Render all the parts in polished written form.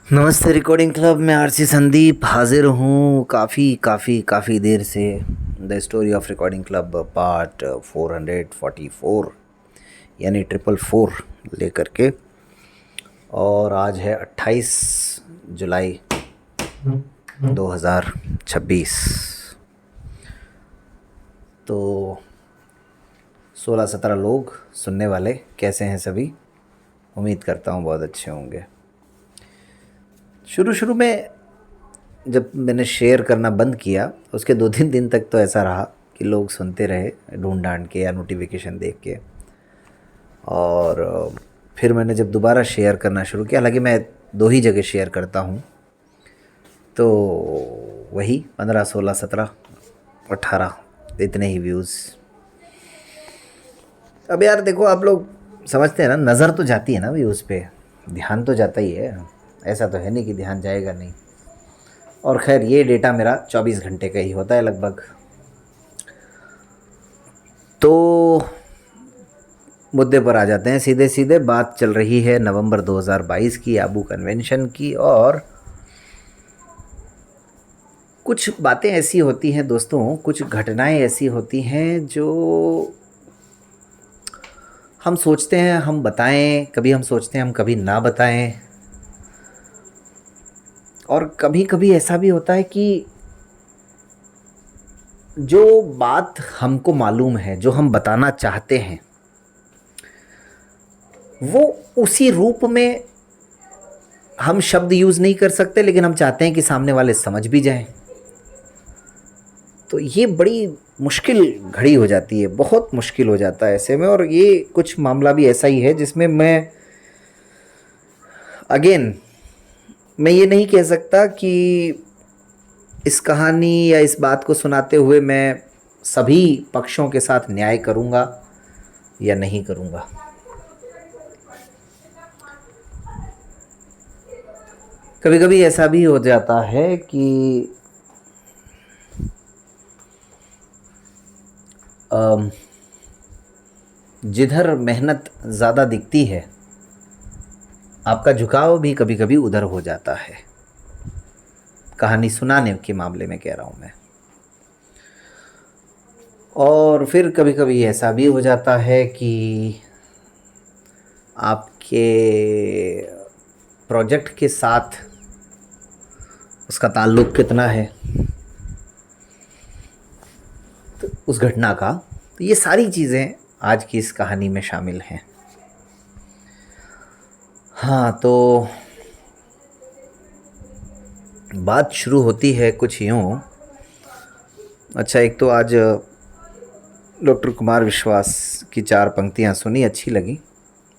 नमस्ते recording club में RC Sandeep हाजिर हूँ काफ़ी देर से। The story of recording club part 444 यानी 444 लेकर के। और आज है 28 जुलाई 2026। तो 16-17 लोग सुनने वाले कैसे हैं सभी? उम्मीद करता हूँ बहुत अच्छे होंगे। शुरू में जब मैंने शेयर करना बंद किया उसके 2-3 दिन तक तो ऐसा रहा कि लोग सुनते रहे ढूंढ ढांड के या नोटिफिकेशन देख के। और फिर मैंने जब दोबारा शेयर करना शुरू किया, हालांकि मैं 2 ही जगह शेयर करता हूँ, तो वही 15, 16, 17, 18 इतने ही व्यूज़। अब यार देखो, आप लोग समझते हैं ना, नज़र तो जाती है ना व्यूज़ पे, ध्यान तो जाता ही है। ऐसा तो है नहीं कि ध्यान जाएगा नहीं। और खैर ये डेटा मेरा 24 घंटे का ही होता है लगभग। तो मुद्दे पर आ जाते हैं सीधे सीधे। बात चल रही है नवंबर 2022 की, आबू कन्वेंशन की। और कुछ बातें ऐसी होती हैं दोस्तों, कुछ घटनाएं ऐसी होती हैं जो हम सोचते हैं हम बताएं, कभी हम सोचते हैं हम कभी ना बताएं। और कभी कभी ऐसा भी होता है कि जो बात हमको मालूम है, जो हम बताना चाहते हैं, वो उसी रूप में हम शब्द यूज़ नहीं कर सकते, लेकिन हम चाहते हैं कि सामने वाले समझ भी जाएं। तो ये बड़ी मुश्किल घड़ी हो जाती है, बहुत मुश्किल हो जाता है ऐसे में। और ये कुछ मामला भी ऐसा ही है जिसमें मैं ये नहीं कह सकता कि इस कहानी या इस बात को सुनाते हुए मैं सभी पक्षों के साथ न्याय करूँगा या नहीं करूँगा। कभी कभी ऐसा भी हो जाता है कि जिधर मेहनत ज़्यादा दिखती है, आपका झुकाव भी कभी कभी उधर हो जाता है। कहानी सुनाने के मामले में कह रहा हूँ मैं। और फिर कभी कभी ऐसा भी हो जाता है कि आपके प्रोजेक्ट के साथ उसका ताल्लुक़ कितना है, तो उस घटना का। तो ये सारी चीज़ें आज की इस कहानी में शामिल हैं। हाँ, तो बात शुरू होती है कुछ यूँ। अच्छा, एक तो आज डॉक्टर कुमार विश्वास की 4 पंक्तियाँ सुनी, अच्छी लगी,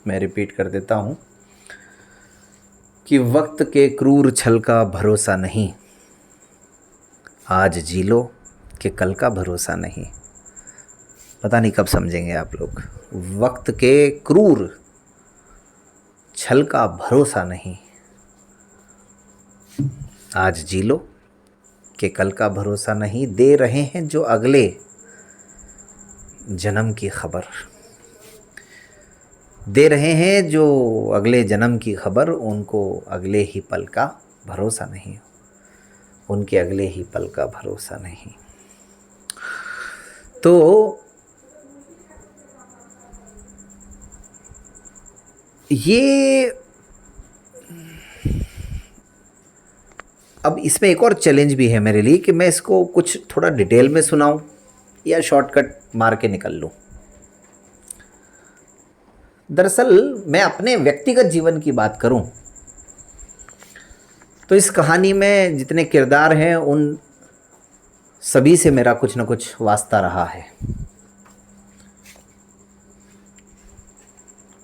मैं रिपीट कर देता हूँ कि वक्त के क्रूर छल का भरोसा नहीं, आज जी लो कि कल का भरोसा नहीं। पता नहीं कब समझेंगे आप लोग। वक्त के क्रूर छल का भरोसा नहीं, आज जी लो कि कल का भरोसा नहीं। दे रहे हैं जो अगले जन्म की खबर, दे रहे हैं जो अगले जन्म की खबर, उनको अगले ही पल का भरोसा नहीं, उनके अगले ही पल का भरोसा नहीं। तो ये अब इसमें एक और चैलेंज भी है मेरे लिए कि मैं इसको कुछ थोड़ा डिटेल में सुनाऊं या शॉर्टकट मार के निकल लूं। दरअसल मैं अपने व्यक्तिगत जीवन की बात करूं तो इस कहानी में जितने किरदार हैं उन सभी से मेरा कुछ न कुछ वास्ता रहा है।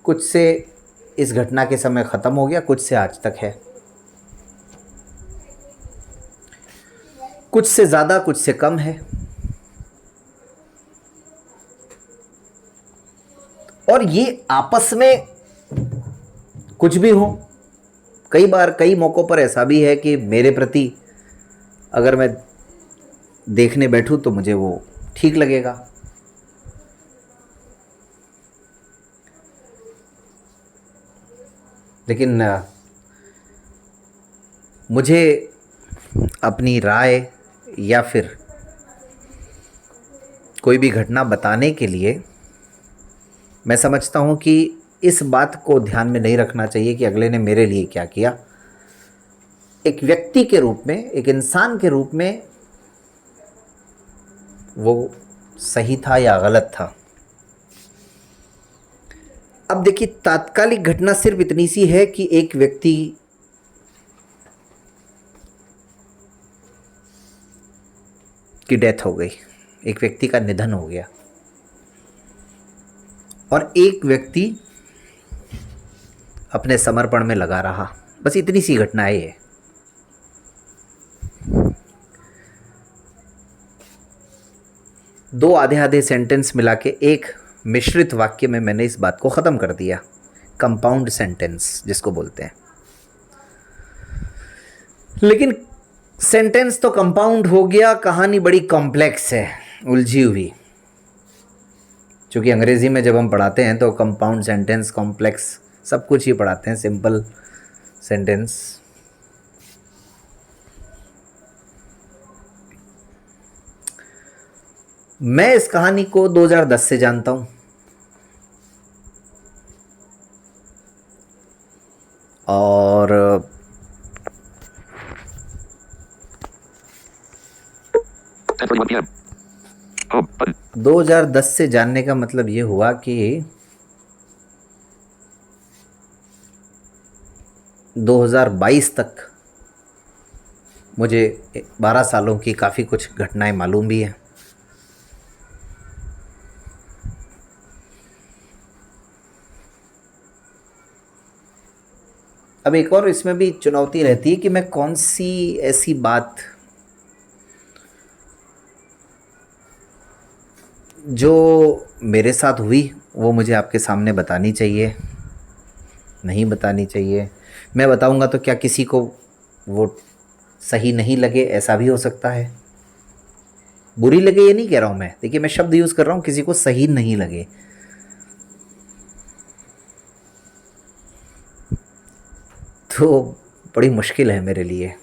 कुछ से इस घटना के समय ख़त्म हो गया, कुछ से आज तक है, कुछ से ज़्यादा कुछ से कम है। और ये आपस में कुछ भी हो, कई बार कई मौक़ों पर ऐसा भी है कि मेरे प्रति अगर मैं देखने बैठूं तो मुझे वो ठीक लगेगा, लेकिन मुझे अपनी राय या फिर कोई भी घटना बताने के लिए मैं समझता हूँ कि इस बात को ध्यान में नहीं रखना चाहिए कि अगले ने मेरे लिए क्या किया। एक व्यक्ति के रूप में, एक इंसान के रूप में वो सही था या गलत था। अब देखिए, तात्कालिक घटना सिर्फ इतनी सी है कि एक व्यक्ति की डेथ हो गई, एक व्यक्ति का निधन हो गया और एक व्यक्ति अपने समर्पण में लगा रहा। बस इतनी सी घटना है ये। दो आधे आधे सेंटेंस मिला के एक मिश्रित वाक्य में मैंने इस बात को ख़त्म कर दिया। कंपाउंड सेंटेंस जिसको बोलते हैं। लेकिन सेंटेंस तो कंपाउंड हो गया, कहानी बड़ी कॉम्प्लेक्स है, उलझी हुई। क्योंकि अंग्रेज़ी में जब हम पढ़ाते हैं तो कंपाउंड सेंटेंस, कॉम्प्लेक्स सब कुछ ही पढ़ाते हैं, सिंपल सेंटेंस। मैं इस कहानी को 2010 से जानता हूं और 2010 से जानने का मतलब ये हुआ कि 2022 तक मुझे 12 सालों की काफ़ी कुछ घटनाएं मालूम भी हैं। अब एक और इसमें भी चुनौती रहती है कि मैं कौन सी ऐसी बात जो मेरे साथ हुई वो मुझे आपके सामने बतानी चाहिए, नहीं बतानी चाहिए। मैं बताऊंगा तो क्या किसी को वो सही नहीं लगे, ऐसा भी हो सकता है। बुरी लगे ये नहीं कह रहा हूँ मैं, देखिए मैं शब्द यूज़ कर रहा हूँ, किसी को सही नहीं लगे। तो बड़ी मुश्किल है मेरे लिए।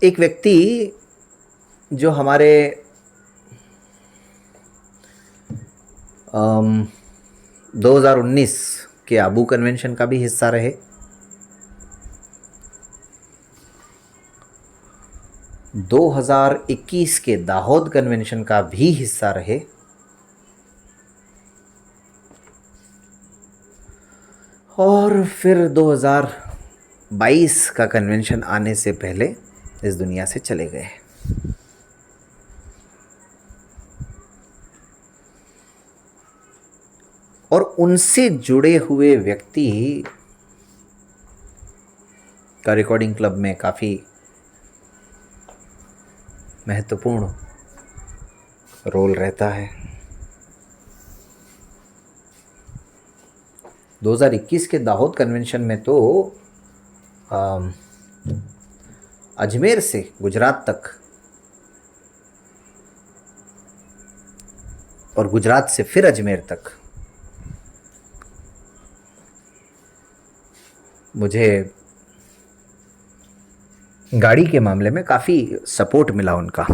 एक व्यक्ति जो हमारे 2019 के आबू कन्वेंशन का भी हिस्सा रहे, 2021 के दाहोद कन्वेंशन का भी हिस्सा रहे और फिर 2022 का कन्वेंशन आने से पहले इस दुनिया से चले गए। और उनसे जुड़े हुए व्यक्ति का रिकॉर्डिंग क्लब में काफ़ी महत्वपूर्ण रोल रहता है। 2021 के दाहोद कन्वेंशन में तो अजमेर से गुजरात तक और गुजरात से फिर अजमेर तक मुझे गाड़ी के मामले में काफ़ी सपोर्ट मिला उनका।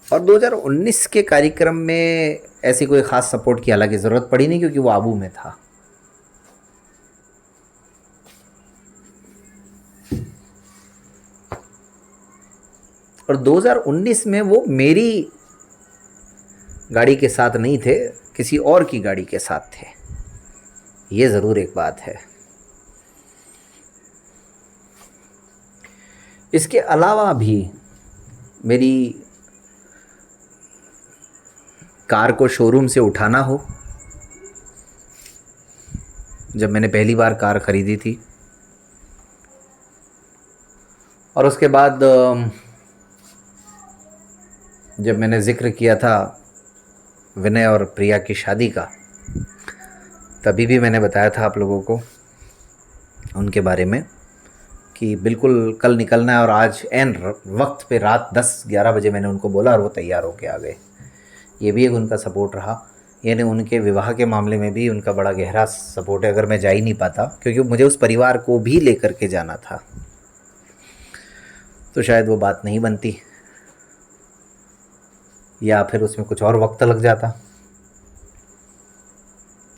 और 2019 के कार्यक्रम में ऐसी कोई ख़ास सपोर्ट की हालांकि ज़रूरत पड़ी नहीं, क्योंकि वो आबू में था। और 2019 में वो मेरी गाड़ी के साथ नहीं थे, किसी और की गाड़ी के साथ थे, ये ज़रूर एक बात है। इसके अलावा भी मेरी कार को शोरूम से उठाना हो, जब मैंने पहली बार कार ख़रीदी थी, और उसके बाद जब मैंने ज़िक्र किया था विनय और प्रिया की शादी का, तभी भी मैंने बताया था आप लोगों को उनके बारे में कि बिल्कुल कल निकलना है, और आज एन वक्त पे रात 10-11 बजे मैंने उनको बोला और वो तैयार होके आ गए। ये भी एक उनका सपोर्ट रहा। यानी उनके विवाह के मामले में भी उनका बड़ा गहरा सपोर्ट है। अगर मैं जा ही नहीं पाता, क्योंकि मुझे उस परिवार को भी लेकर के जाना था, तो शायद वो बात नहीं बनती, या फिर उसमें कुछ और वक्त लग जाता।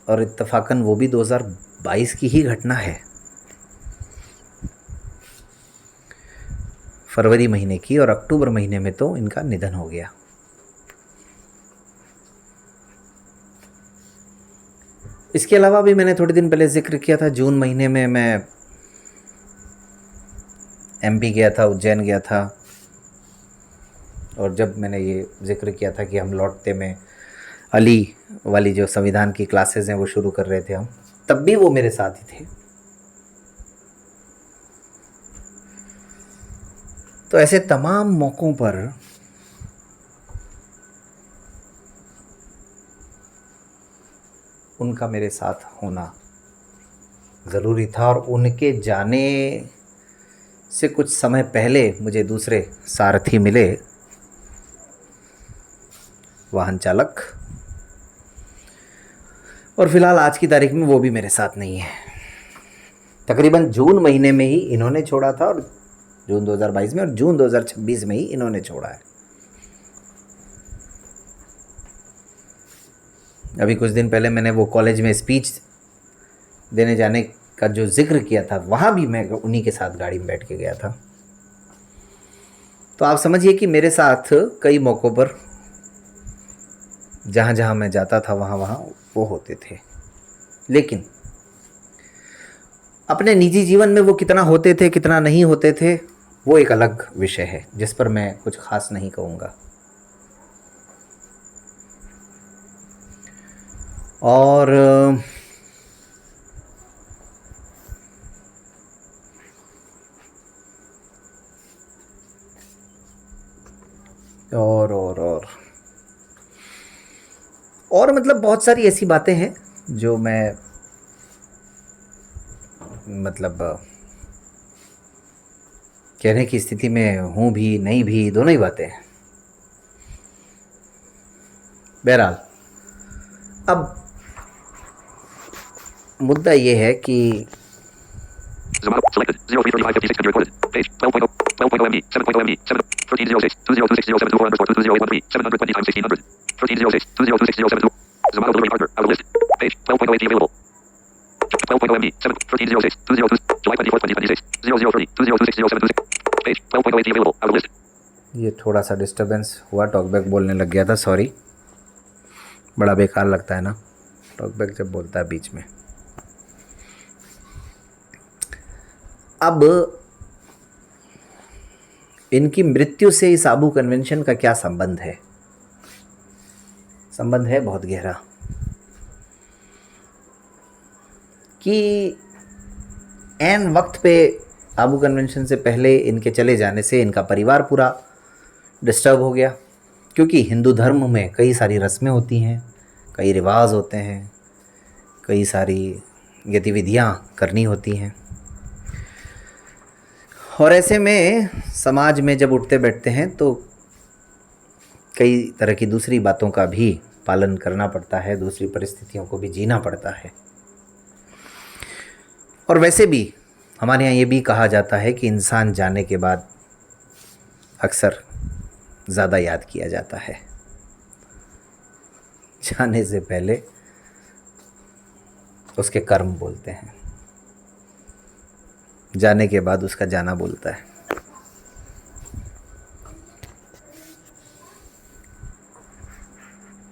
और इत्तफाकन वो भी 2022 की ही घटना है, फरवरी महीने की, और अक्टूबर महीने में तो इनका निधन हो गया। इसके अलावा भी मैंने थोड़े दिन पहले जिक्र किया था, जून महीने में मैं एमपी गया था, उज्जैन गया था, और जब मैंने ये जिक्र किया था कि हम लौटते में अली वाली जो संविधान की क्लासेस हैं वो शुरू कर रहे थे हम, तब भी वो मेरे साथ ही थे। तो ऐसे तमाम मौक़ों पर उनका मेरे साथ होना ज़रूरी था। और उनके जाने से कुछ समय पहले मुझे दूसरे सारथी मिले, वाहन चालक, और फ़िलहाल आज की तारीख में वो भी मेरे साथ नहीं है। तकरीबन जून महीने में ही इन्होंने छोड़ा था, और जून 2022 में, और जून 2026 में ही इन्होंने छोड़ा है। अभी कुछ दिन पहले मैंने वो कॉलेज में स्पीच देने जाने का जो जिक्र किया था, वहाँ भी मैं उन्हीं के साथ गाड़ी में बैठ के गया था। तो आप समझिए कि मेरे साथ कई मौक़ों पर जहाँ जहाँ मैं जाता था वहाँ वहाँ वो होते थे। लेकिन अपने निजी जीवन में वो कितना होते थे, कितना नहीं होते थे, वो एक अलग विषय है जिस पर मैं कुछ खास नहीं कहूँगा। और मतलब बहुत सारी ऐसी बातें हैं जो मैं मतलब कहने की स्थिति में हूँ भी, नहीं भी, दोनों ही बातें हैं। बहरहाल, अब मुद्दा ये है कि Selected 033556 recorded. Page 12.0 12.0 MB 7.0 MB 7 1306 202607 _200813 720 times 1600 1306 202607 Zomato delivery partner out of list. Page 12.0 AT available. 12.0 MB 7 1306 202 July 24th 2026 0030 202607 Page 12.0 AT available out of list. ये थोड़ा सा डिस्टर्बेंस हुआ, टॉकबैक बोलने लग गया था, सॉरी। बड़ा बेकार लगता है ना टॉकबैक जब बोलता है बीच में। अब इनकी मृत्यु से इस आबू कन्वेंशन का क्या संबंध है? संबंध है बहुत गहरा, कि ऐन वक्त पे आबू कन्वेंशन से पहले इनके चले जाने से इनका परिवार पूरा डिस्टर्ब हो गया। क्योंकि हिंदू धर्म में कई सारी रस्में होती हैं, कई रिवाज होते हैं, कई सारी गतिविधियाँ करनी होती हैं, और ऐसे में समाज में जब उठते बैठते हैं तो कई तरह की दूसरी बातों का भी पालन करना पड़ता है, दूसरी परिस्थितियों को भी जीना पड़ता है। और वैसे भी हमारे यहाँ ये भी कहा जाता है कि इंसान जाने के बाद अक्सर ज़्यादा याद किया जाता है, जाने से पहले उसके कर्म बोलते हैं, जाने के बाद उसका जाना बोलता है।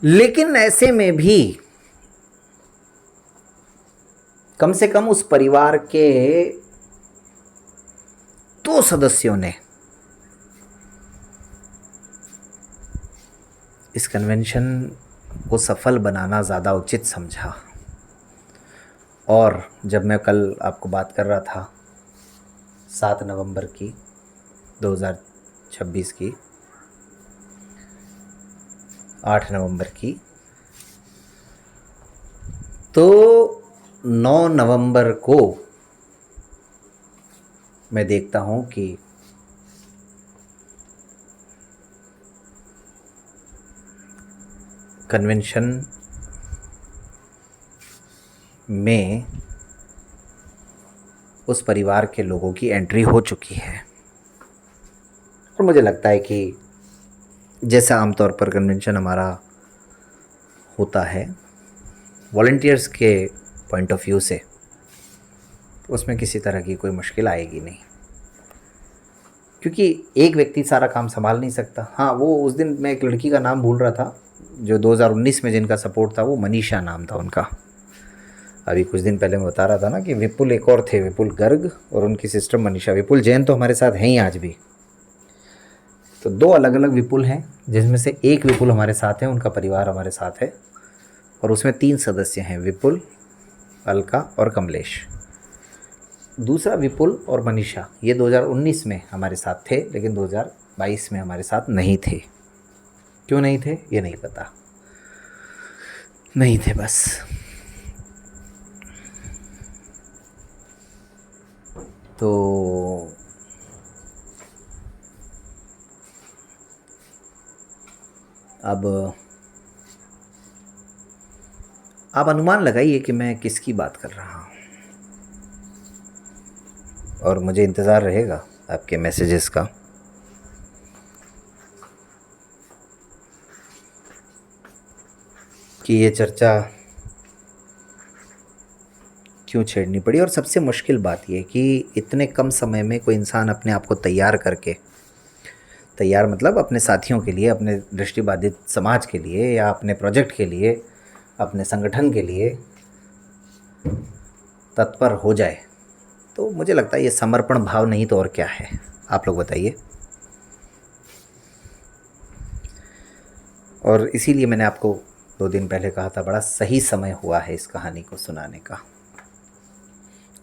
लेकिन ऐसे में भी कम से कम उस परिवार के 2 सदस्यों ने इस कन्वेंशन को सफल बनाना ज़्यादा उचित समझा। और जब मैं कल आपको बात कर रहा था 7 नवंबर की 2026 की, 8 नवंबर की, तो 9 नवंबर को मैं देखता हूँ कि कन्वेंशन में उस परिवार के लोगों की एंट्री हो चुकी है। और मुझे लगता है कि जैसा आमतौर पर कन्वेंशन हमारा होता है वॉलंटियर्स के पॉइंट ऑफ व्यू से, तो उसमें किसी तरह की कोई मुश्किल आएगी नहीं, क्योंकि एक व्यक्ति सारा काम संभाल नहीं सकता। हाँ, वो उस दिन मैं एक लड़की का नाम भूल रहा था जो 2019 में जिनका सपोर्ट था, वो मनीषा नाम था उनका। अभी कुछ दिन पहले मैं बता रहा था ना कि विपुल एक और थे, विपुल गर्ग, और उनकी सिस्टर मनीषा। विपुल जैन तो हमारे साथ हैं ही आज भी। तो 2 अलग अलग विपुल हैं, जिसमें से एक विपुल हमारे साथ है, उनका परिवार हमारे साथ है, और उसमें 3 सदस्य हैं, विपुल, अलका और कमलेश। दूसरा विपुल और मनीषा, ये 2019 में हमारे साथ थे, लेकिन 2022 में हमारे साथ नहीं थे। क्यों नहीं थे ये नहीं पता, नहीं थे बस। तो अब आप अनुमान लगाइए कि मैं किसकी बात कर रहा हूँ, और मुझे इंतज़ार रहेगा आपके मैसेजेस का। कि ये चर्चा क्यों छेड़नी पड़ी। और सबसे मुश्किल बात ये कि इतने कम समय में कोई इंसान अपने आप को तैयार करके, तैयार मतलब अपने साथियों के लिए, अपने दृष्टिबाधित समाज के लिए, या अपने प्रोजेक्ट के लिए, अपने संगठन के लिए तत्पर हो जाए, तो मुझे लगता है ये समर्पण भाव नहीं तो और क्या है। आप लोग बताइए। और इसीलिए मैंने आपको 2 दिन पहले कहा था, बड़ा सही समय हुआ है इस कहानी को सुनाने का।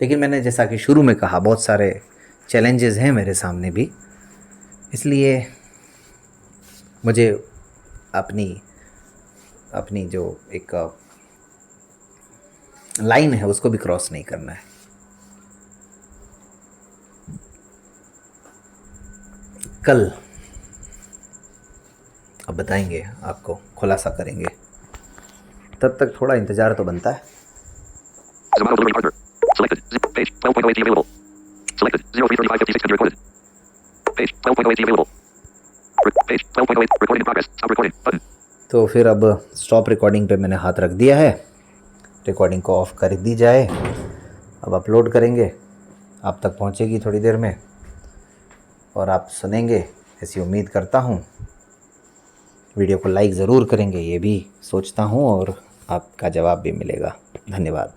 लेकिन मैंने जैसा कि शुरू में कहा, बहुत सारे चैलेंजेस हैं मेरे सामने भी, इसलिए मुझे अपनी जो एक लाइन है उसको भी क्रॉस नहीं करना है। कल अब बताएंगे, आपको खुलासा करेंगे, तब तक थोड़ा इंतज़ार तो बनता है। Zomato delivery partner. Selected. Page 12.08 available. Selected. 033556 recorded. Page 12.08 available. Page 12.08 recording in progress. Stop recording button. तो फिर अब स्टॉप रिकॉर्डिंग पे मैंने हाथ रख दिया है, रिकॉर्डिंग को ऑफ कर दी जाए। अब अपलोड करेंगे, आप तक पहुंचेगी थोड़ी देर में, और आप सुनेंगे ऐसी उम्मीद करता हूं। वीडियो को लाइक ज़रूर करेंगे ये भी सोचता हूं, और आपका जवाब भी मिलेगा। धन्यवाद।